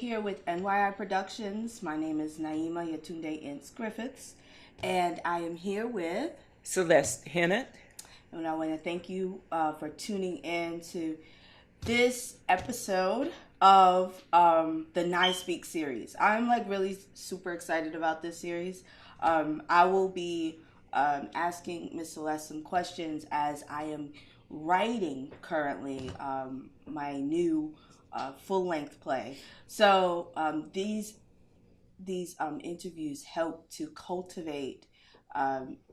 here with N.Y.I Productions. My name is Naima Yetunde Ince-Griffiths, and I am here with Celeste, Hinnant. And I want to thank you for tuning in to this episode of the N.Y I Speaks series. I'm really super excited about this series. I will be asking Miss Celeste some questions as I am writing currently my new full-length play. So these interviews help to cultivate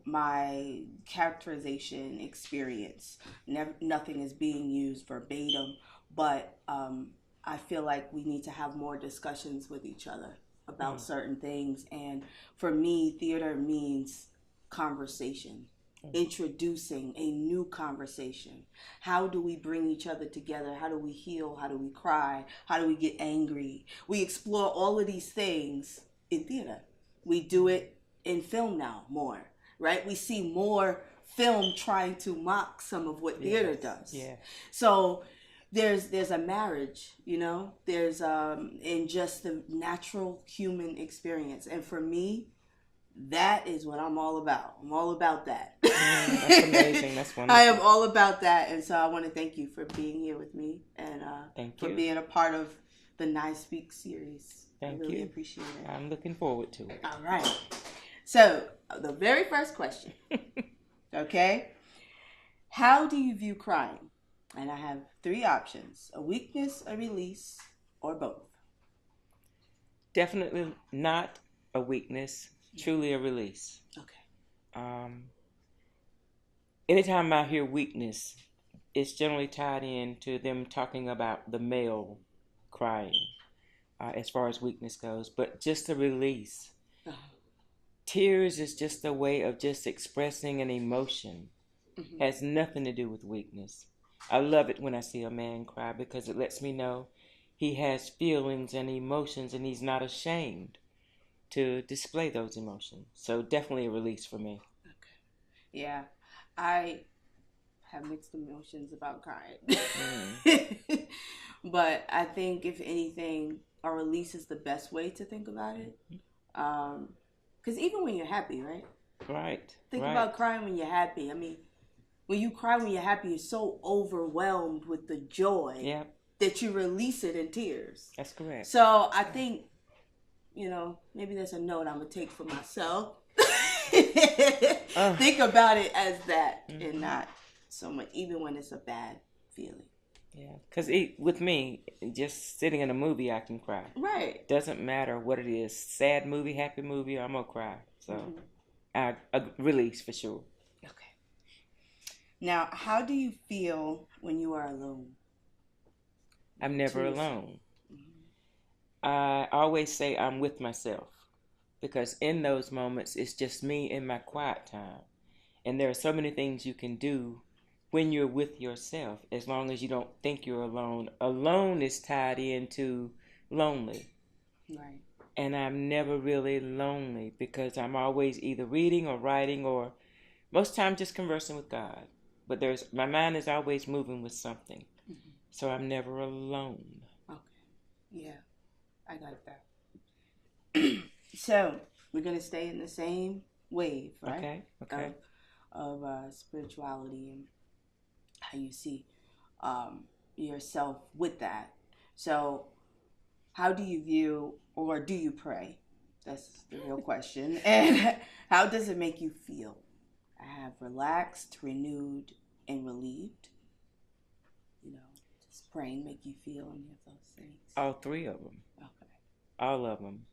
my characterization experience. Nothing is being used verbatim, but I feel like we need to have more discussions with each other about certain things. And for me, theater means conversation. Introducing a new conversation. How do we bring each other together? How do we heal? How do we cry? How do we get angry? We explore all of these things in theater. We do it in film now more, right? We see more film trying to mock some of what theater does. Yeah. So there's a marriage, there's in just the natural human experience. And for me, that is what I'm all about. I'm all about that. That's amazing. That's wonderful. I am all about that. And so I want to thank you for being here with me and for being a part of the N.Y I Speaks series. Thank I really you. appreciate it. I'm looking forward to it. All right. So the very first question, okay? How do you view crying? And I have three options: a weakness, a release, or both. Definitely not a weakness. Truly a release. Okay. Anytime I hear weakness, it's generally tied in to them talking about the male crying, as far as weakness goes. But just a release. Tears is just a way of just expressing an emotion. Has nothing to do with weakness. I love it when I see a man cry because it lets me know he has feelings and emotions and he's not ashamed to display those emotions. So definitely a release for me. Okay. Yeah. I have mixed emotions about crying. But I think if anything, a release is the best way to think about it. Because even when you're happy, right? Right. Think about crying when you're happy. I mean, when you cry when you're happy, you're so overwhelmed with the joy that you release it in tears. That's correct. So I think, maybe that's a note I'm going to take for myself. Think about it as that and not so much, even when it's a bad feeling. Yeah, because with me, just sitting in a movie, I can cry. Right. Doesn't matter what it is. Sad movie, happy movie, I'm going to cry. So, a release for sure. Okay. Now, how do you feel when you are alone? I'm never alone. I always say I'm with myself because in those moments, it's just me in my quiet time. And there are so many things you can do when you're with yourself, as long as you don't think you're alone. Alone is tied into lonely. Right. And I'm never really lonely because I'm always either reading or writing or most times just conversing with God. But my mind is always moving with something. So I'm never alone. Okay. Yeah. I like that. So we're going to stay in the same wave, right? Okay. Of spirituality and how you see yourself with that. So how do you view, or do you pray? That's the real question. And how does it make you feel? I have relaxed, renewed, and relieved. Does praying make you feel any of those things? All three of them. Okay. All of them.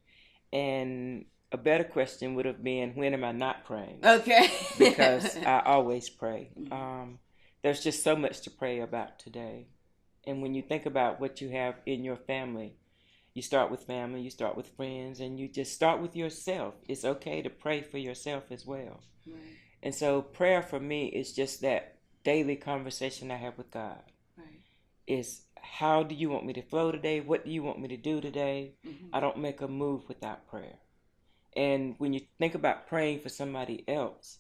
And a better question would have been, when am I not praying? Okay. Because I always pray. There's just so much to pray about today. And when you think about what you have in your family, you start with family, you start with friends, and you just start with yourself. It's okay to pray for yourself as well. Right. And so prayer for me is just that daily conversation I have with God. Right. Is how do you want me to flow today? What do you want me to do today? I don't make a move without prayer. And when you think about praying for somebody else,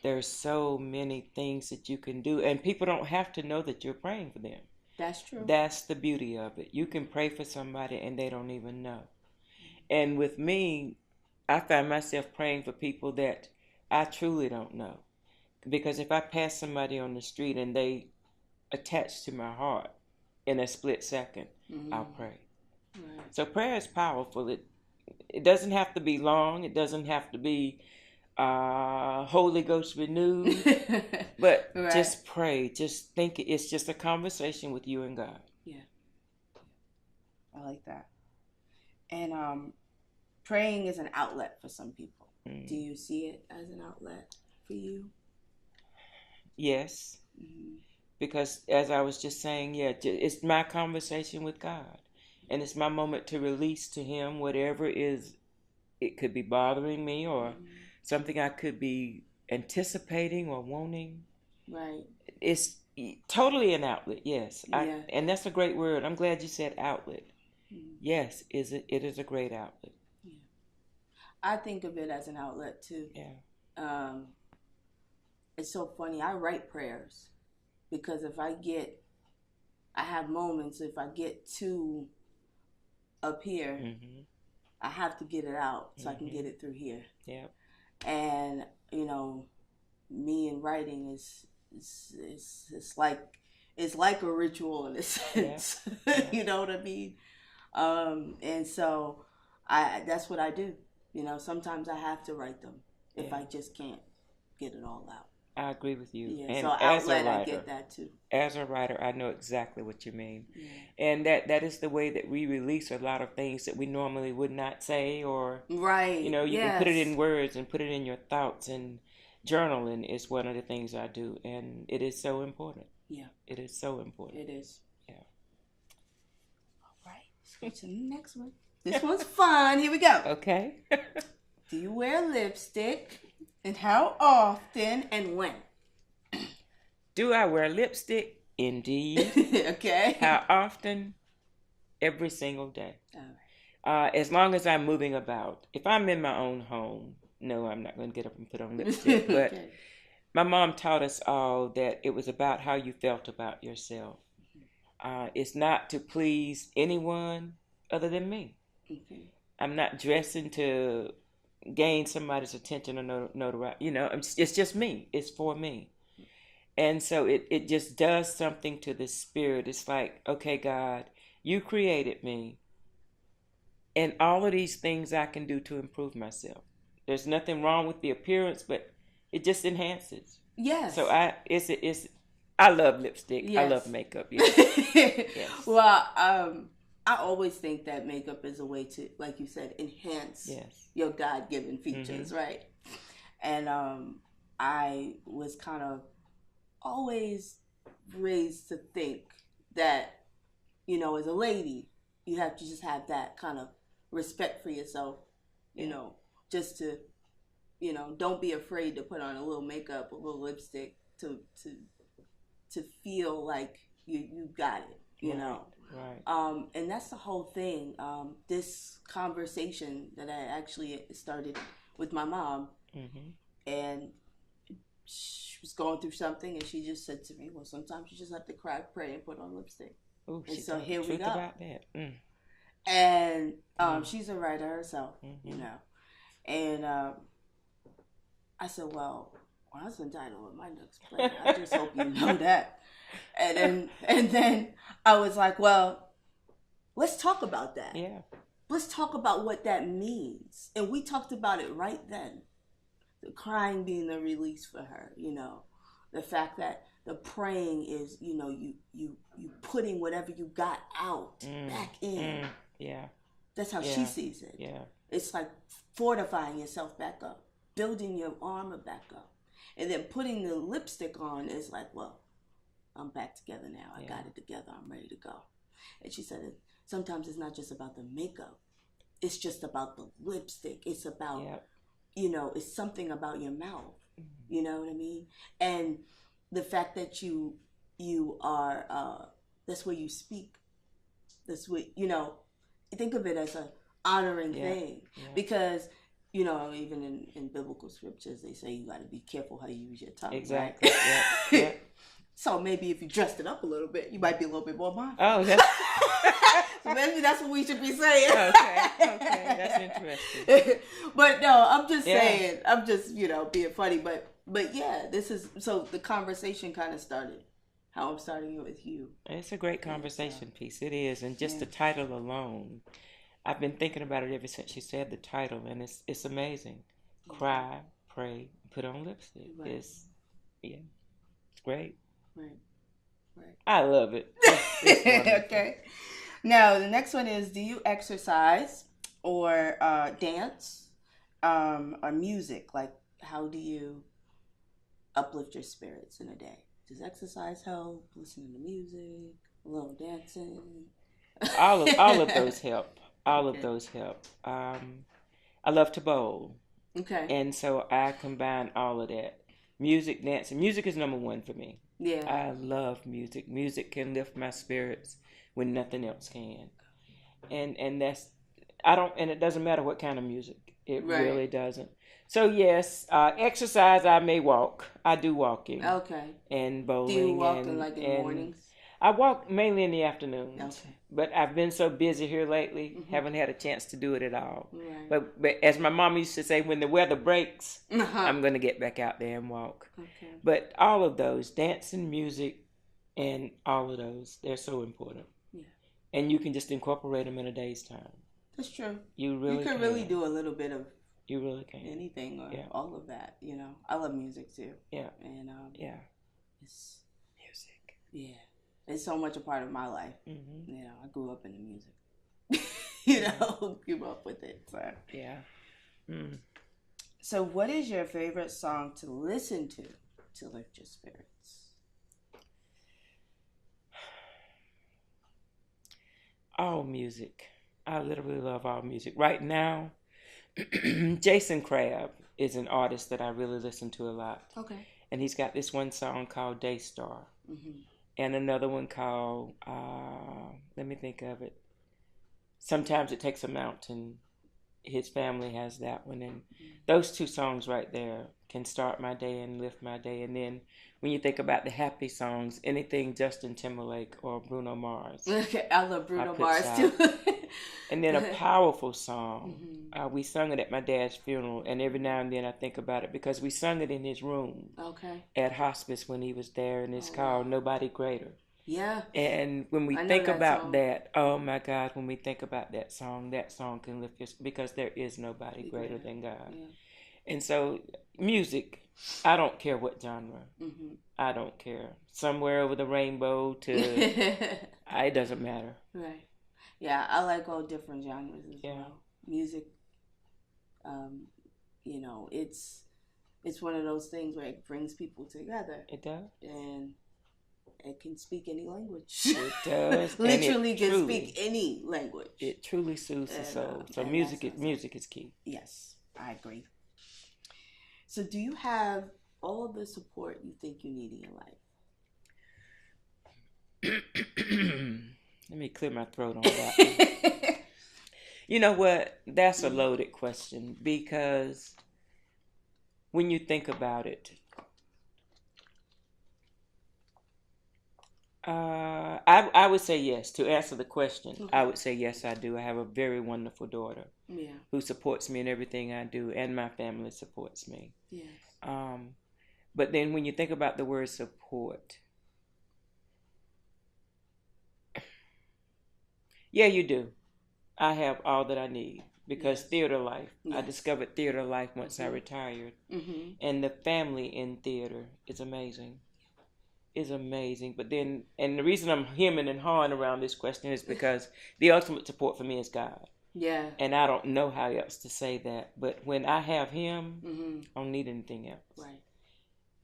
there's so many things that you can do. And people don't have to know that you're praying for them. That's true. That's the beauty of it. You can pray for somebody and they don't even know. And with me, I find myself praying for people that I truly don't know. Because if I pass somebody on the street and they attach to my heart in a split second, I'll pray. Right. So prayer is powerful. It doesn't have to be long. It doesn't have to be Holy Ghost renewed. But right. Just pray. Just think it's just a conversation with you and God. Yeah. I like that. And praying is an outlet for some people. Do you see it as an outlet for you? Yes. Because as I was just saying, it's my conversation with God. And it's my moment to release to Him whatever it could be bothering me or something I could be anticipating or wanting. Right. It's totally an outlet, yes. Yeah. And that's a great word. I'm glad you said outlet. Yes, it is a great outlet. Yeah. I think of it as an outlet too. Yeah. It's so funny. I write prayers because I have moments, if I get too up here, I have to get it out so I can get it through here. Yeah. And, me and writing is like a ritual in a sense. Yeah. You know what I mean? And so that's what I do. Sometimes I have to write them if I just can't get it all out. I agree with you. Yeah, and so outlet, I get that too. As a writer, I know exactly what you mean. Yeah. And that is the way that we release a lot of things that we normally would not say or... Right. You can put it in words and put it in your thoughts, and journaling is one of the things I do, and it is so important. Yeah. It is so important. It is. Yeah. All right. Let's go to the next one. This one's fun. Here we go. Okay. Do you wear lipstick? And how often and when? Do I wear lipstick? Indeed. Okay. How often? Every single day. All right. As long as I'm moving about. If I'm in my own home, no, I'm not going to get up and put on lipstick. But okay. My mom taught us all that it was about how you felt about yourself. It's not to please anyone other than me. Okay. I'm not dressing to gain somebody's attention or notoriety. It's just me. It's for me. And so it just does something to the spirit. It's like, okay, God, you created me, and all of these things I can do to improve myself. There's nothing wrong with the appearance, but it just enhances. Yes. So I love lipstick. Yes. I love makeup. Yes. Yes. Well, I always think that makeup is a way to, like you said, enhance your God-given features, right? And I was kind of always raised to think that, as a lady, you have to just have that kind of respect for yourself, just to, don't be afraid to put on a little makeup, a little lipstick to feel like you got it, you know. Right. And that's the whole thing. This conversation that I actually started with my mom, and she was going through something, and she just said to me, "Well, sometimes you just have to cry, pray, and put on lipstick." Ooh, and so here we go. About that. And she's a writer herself, And I said, "Well, my husband died with my next play. I just hope you know that." And then I was like, well, let's talk about that. Yeah. Let's talk about what that means. And we talked about it right then. The crying being the release for her, the fact that the praying is, you putting whatever you got out back in. Yeah. That's how she sees it. Yeah. It's like fortifying yourself back up, building your armor back up. And then putting the lipstick on is like, well, I'm back together now. I got it together. I'm ready to go. And she said, sometimes it's not just about the makeup. It's just about the lipstick. It's about, it's something about your mouth. You know what I mean? And the fact that you are, that's where you speak. That's what, think of it as an honoring thing. Yeah. Because, even in biblical scriptures, they say you got to be careful how you use your tongue. Exactly. Right? So maybe if you dressed it up a little bit, you might be a little bit more mindful. Oh, that's... So maybe that's what we should be saying. Okay, that's interesting. But no, I'm just saying, I'm just, being funny. But yeah, this is, so the conversation kind of started, how I'm starting it with you. It's a great conversation piece. It is. And just the title alone, I've been thinking about it ever since you said the title, and it's amazing. Cry, pray, put on lipstick. Right. It's great. Right. I love it. It's okay. Now, the next one is, do you exercise or dance or music? Like, how do you uplift your spirits in a day? Does exercise help? Listening to music? A little dancing? All of those help. All of those help. I love to bowl. Okay. And so I combine all of that. Music, dancing. Music is number one for me. Yeah. I love music. Music can lift my spirits when nothing else can. And that's, and it doesn't matter what kind of music. It really doesn't. So yes, exercise, I may walk. I do walking. Okay. And bowling. Do you walk in the mornings? I walk mainly in the afternoons. Okay. But I've been so busy here lately, haven't had a chance to do it at all. Right. But as my mom used to say, when the weather breaks, I'm going to get back out there and walk. Okay. But all of those, dancing, music, and all of those, they're so important. Yeah. And you can just incorporate them in a day's time. That's true. You can really do a little bit of. You really can. Anything or all of that, I love music too. Yeah. And it's music. Yeah. It's so much a part of my life. Mm-hmm. I grew up in the music. Grew up with it. So. Yeah. Mm. So what is your favorite song to listen to lift your spirits? All music. I literally love all music. Right now, Jason Crabb is an artist that I really listen to a lot. Okay. And he's got this one song called Daystar. Mm-hmm. And another one called, let me think of it. Sometimes It Takes a Mountain. His family has that one. And those two songs right there can start my day and lift my day. And then when you think about the happy songs, anything Justin Timberlake or Bruno Mars. Okay, I love Bruno Mars too. And then a powerful song. We sung it at my dad's funeral, and every now and then I think about it because we sung it in his room. Okay. At hospice when he was there, and it's called Nobody Greater. Yeah. And when we think about that, oh my God, when we think about that song can lift us because there is nobody greater than God. Yeah. And so music, I don't care what genre. I don't care. Somewhere over the rainbow to, it doesn't matter. Right. Yeah, I like all different genres as well. Music, it's one of those things where it brings people together. It does. And it can speak any language. It does. Literally can speak any language. It truly soothes the soul. So music is key. Yes, I agree. So do you have all the support you think you need in your life? Let me clear my throat on that. You know what? That's a loaded question because when you think about it, I would say yes. To answer the question, I would say yes, I do. I have a very wonderful daughter who supports me in everything I do, and my family supports me. Yes. But then when you think about the word support, yeah, you do. I have all that I need because theater life. I discovered theater life once I retired. And the family in theater is amazing. Is amazing. But then, and the reason I'm hemming and hawing around this question is because the ultimate support for me is God. Yeah. And I don't know how else to say that. But when I have Him, I don't need anything else. Right.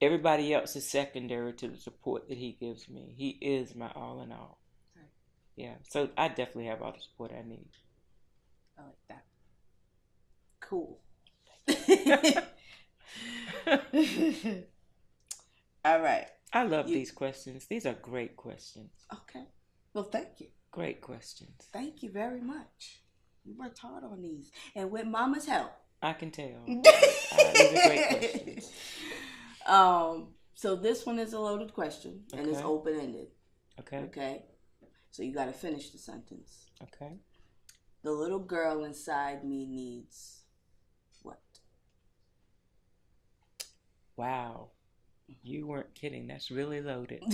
Everybody else is secondary to the support that He gives me. He is my all in all. Right. Yeah. So I definitely have all the support I need. I like that. Cool. All right. I love these questions. These are great questions. Okay. Well, thank you. Great questions. Thank you very much. You worked hard on these. And with Mama's help. I can tell. These are great questions. So this one is a loaded question, and it's Okay. open-ended. Okay. Okay? So you got to finish the sentence. Okay. The little girl inside me needs what? Wow. You weren't kidding. That's really loaded.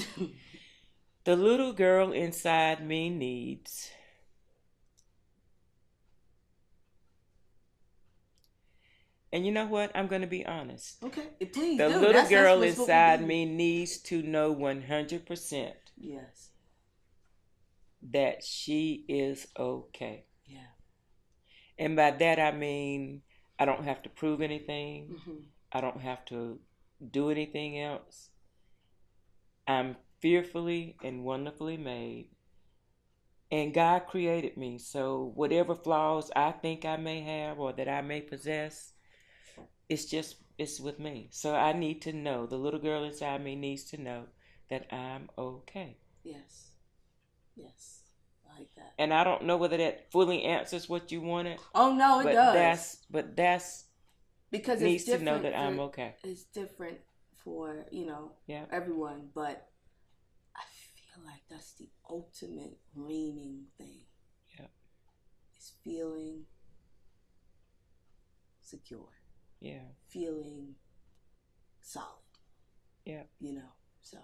The little girl inside me needs... And you know what? I'm going to be honest. Okay, please The do. little girl That's what inside me needs to know 100% yes. that she is okay. Yeah. And by that I mean I don't have to prove anything. Mm-hmm. I don't have to do anything else. I'm fearfully and wonderfully made. And God created me. So whatever flaws I think I may have or that I may possess, it's with me. So I need to know, the little girl inside me needs to know that I'm okay. Yes. Yes. I like that. And I don't know whether that fully answers what you wanted. Oh no, it does. That's because needs it's to know that I'm okay. It's different for, yeah. everyone, but I feel like that's the ultimate reigning thing. Yeah. It's feeling secure. Yeah. Feeling solid. Yeah. So.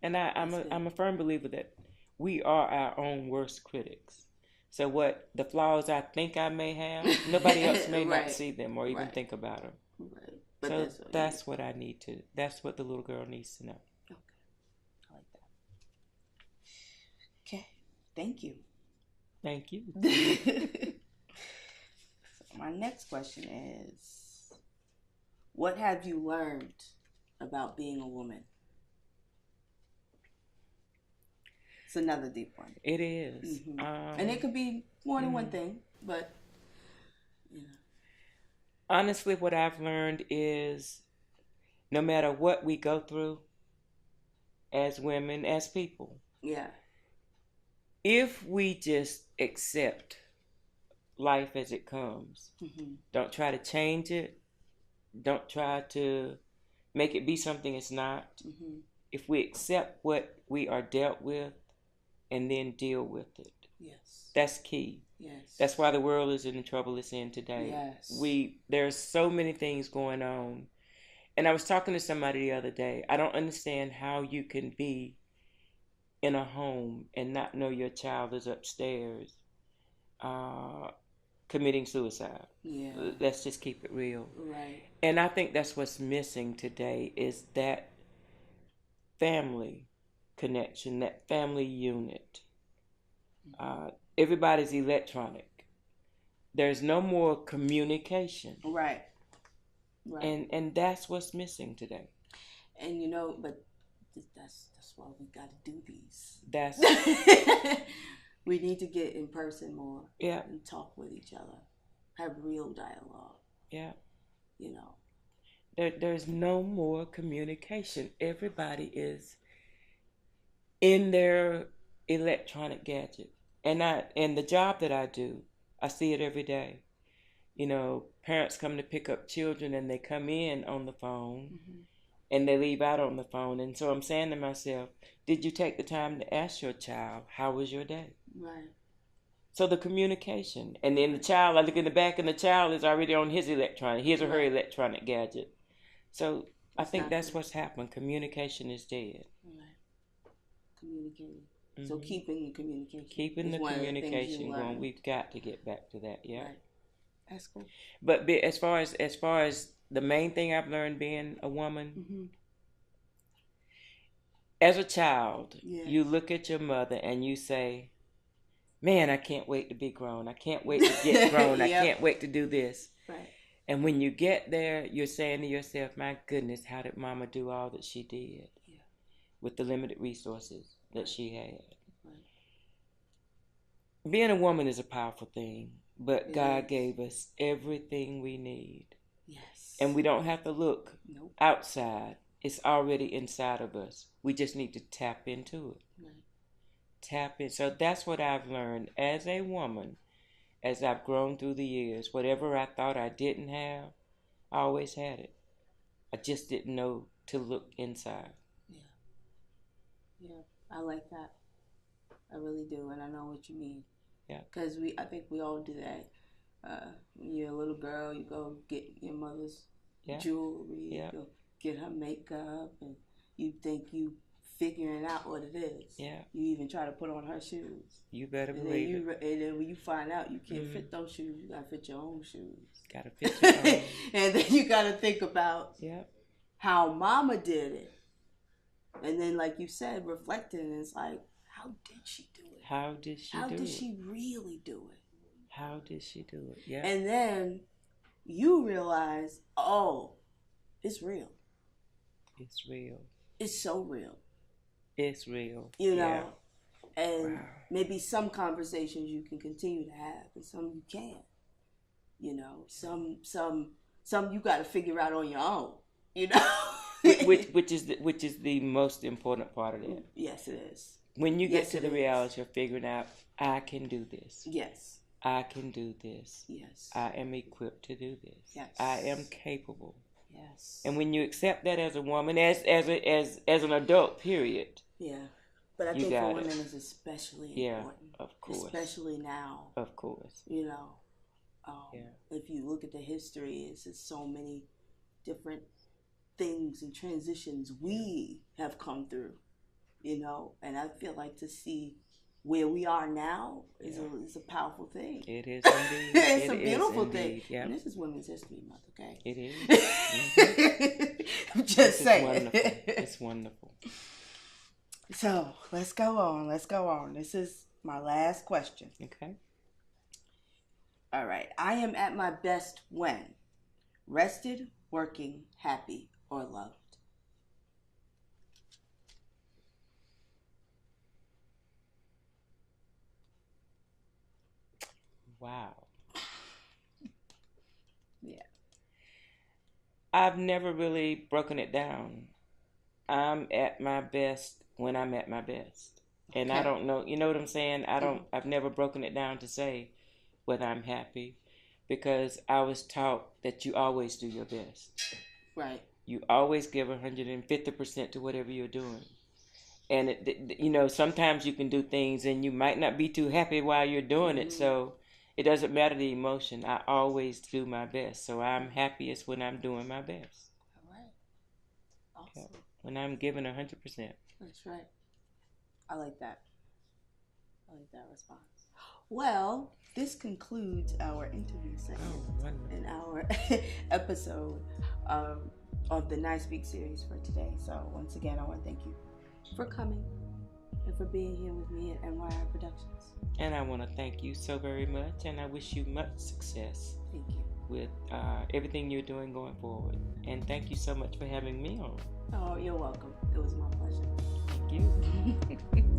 And I'm a firm believer that we are our own worst critics. So what the flaws I think I may have, nobody else may right. not see them or even think about them. Right. But so that's what I need to. That's what the little girl needs to know. Okay. I like that. Okay. Thank you. Thank you. So my next question is, what have you learned about being a woman? It's another deep one. It is. Mm-hmm. And it could be more than one thing, but, Honestly, what I've learned is no matter what we go through as women, as people, if we just accept life as it comes, don't try to change it, don't try to make it be something it's not. If we accept what we are dealt with and then deal with it, that's key. That's why the world is in the trouble it's in today. There's so many things going on. And I was talking to somebody the other day. I don't understand how you can be in a home and not know your child is upstairs committing suicide. Let's just keep it real. Right. And I think that's what's missing today is that family connection, that family unit. Everybody's electronic. There's no more communication. Right. And that's what's missing today. And but that's why we got to do these. We need to get in person more. Yeah. And talk with each other. Have real dialogue. Yeah. There's no more communication. Everybody is in their electronic gadget. And the job that I do, I see it every day. Parents come to pick up children and they come in on the phone and they leave out on the phone. And so I'm saying to myself, did you take the time to ask your child, how was your day? Right. So the communication. And then the child, I look in the back and the child is already on his or her electronic gadget. So I think that's what's happened. Communication is dead. Right. Communicating. So keeping the communication. Keeping the communication going. We've got to get back to that. Yeah. Right. That's cool. But as far as the main thing I've learned being a woman, as a child, you look at your mother and you say, man, I can't wait to be grown. I can't wait to get grown. I can't wait to do this. Right. And when you get there, you're saying to yourself, my goodness, how did mama do all that she did with the limited resources that she had? Right. Being a woman is a powerful thing, but God gave us everything we need. Yes. And we don't have to look outside. It's already inside of us. We just need to tap into it. Right. Tap in. So that's what I've learned as a woman, as I've grown through the years. Whatever I thought I didn't have, I always had it. I just didn't know to look inside. Yeah, I like that. I really do, and I know what you mean. Yeah. Because I think we all do that. When you're a little girl, you go get your mother's jewelry, you go get her makeup, and you think you figuring out what it is. Yeah. You even try to put on her shoes. You better believe it. And then when you find out you can't fit those shoes, you gotta fit your own shoes. Gotta fit your own. And then you gotta think about how mama did it. And then, like you said, reflecting, it's like, how did she do it? How did she do it? How did she really do it? How did she do it? Yeah. And then you realize, oh, it's real. It's real. It's so real. It's real. You know? And maybe some conversations you can continue to have, and some you can't. You know, some you got to figure out on your own. You know, which is the most important part of it. Yes, it is. When you get to the reality of figuring out, I can do this. Yes. I can do this. Yes. I am equipped to do this. Yes. I am capable. Yes. And when you accept that as a woman, as an adult, period. Yeah. But I think for women it's especially important. Of course. Especially now. Of course. You know, if you look at the history, it's just so many different things and transitions we have come through, you know, and I feel like to see where we are now is a powerful thing. It is indeed. It's a beautiful thing. Yeah. And this is Women's History Month, okay? It is. Mm-hmm. I'm just saying. Wonderful. It's wonderful. So let's go on. This is my last question. Okay. All right. I am at my best when rested, working, happy, or loved. Wow. Yeah. I've never really broken it down. I'm at my best when I'm at my best. And I don't know, you know what I'm saying? I've never broken it down to say whether I'm happy, because I was taught that you always do your best. Right. You always give 150% to whatever you're doing. And, you know, sometimes you can do things and you might not be too happy while you're doing it. So it doesn't matter the emotion. I always do my best. So I'm happiest when I'm doing my best. All right. Awesome. Yeah. When I'm giving 100%. That's right. I like that. I like that response. Well, this concludes our interview segment and our episode of the N.Y I Speaks series for today. So once again, I want to thank you for coming and for being here with me at N.Y.I Productions. And I want to thank you so very much, and I wish you much success. Thank you. With everything you're doing going forward. And thank you so much for having me on. Oh, you're welcome. It was my pleasure. Thank you.